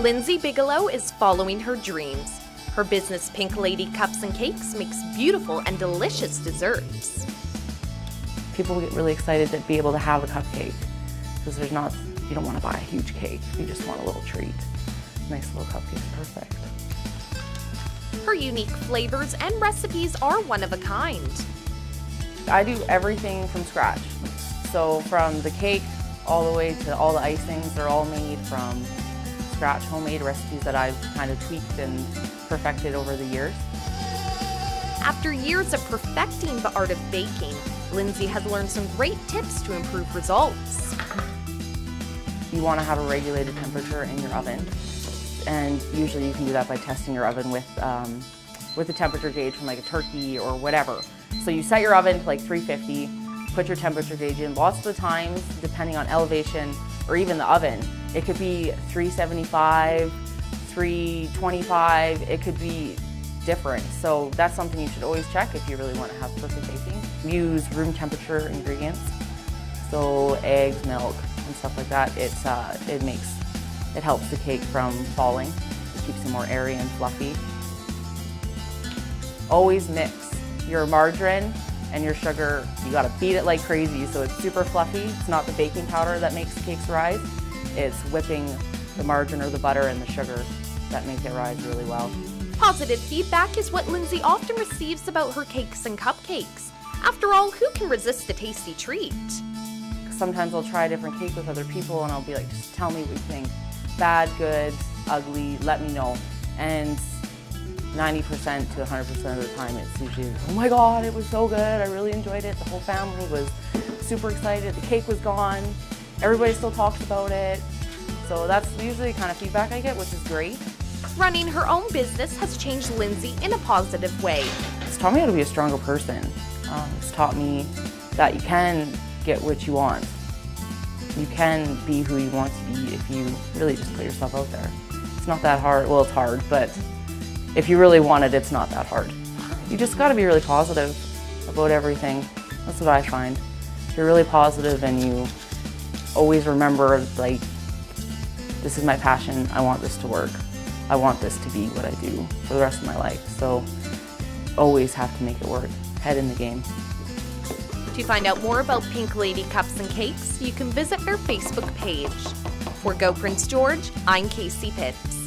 Lindsay Bigelow is following her dreams. Her business Pink Lady Cupz and Cakes makes beautiful and delicious desserts. People get really excited to be able to have a cupcake because you don't want to buy a huge cake, you just want a little treat. Nice little cupcake is perfect. Her unique flavors and recipes are one of a kind. I do everything from scratch. So from the cake all the way to all the icings, they're all made from scratch, homemade recipes that I've kind of tweaked and perfected over the years. After years of perfecting the art of baking, Lindsay has learned some great tips to improve results. You want to have a regulated temperature in your oven, and usually you can do that by testing your oven with a temperature gauge from like a turkey or whatever. So you set your oven to like 350, put your temperature gauge in. Lots of the times, depending on elevation or even the oven, it could be 375, 325, it could be different. So that's something you should always check if you really want to have perfect baking. Use room temperature ingredients, so eggs, milk, and stuff like that. It helps the cake from falling. It keeps it more airy and fluffy. Always mix your margarine and your sugar. You gotta beat it like crazy so it's super fluffy. It's not the baking powder that makes cakes rise. It's whipping the margarine or the butter and the sugar that make it rise really well. Positive feedback is what Lindsay often receives about her cakes and cupcakes. After all, who can resist a tasty treat? Sometimes I'll try a different cake with other people and I'll be like, just tell me what you think. Bad, good, ugly, let me know. And 90% to 100% of the time it's usually, oh my God, it was so good, I really enjoyed it. The whole family was super excited, the cake was gone, everybody still talks about it. So that's usually the kind of feedback I get, which is great. Running her own business has changed Lindsay in a positive way. It's taught me how to be a stronger person. It's taught me that you can get what you want. You can be who you want to be if you really just put yourself out there. It's not that hard. Well, it's hard, but if you really want it, it's not that hard. You just got to be really positive about everything. That's what I find. If you're really positive and you always remember, like, this is my passion, I want this to work. I want this to be what I do for the rest of my life. So always have to make it work. Head in the game. To find out more about Pink Lady Cupz and Cakes, you can visit their Facebook page. For Go Prince George, I'm Casey Pitts.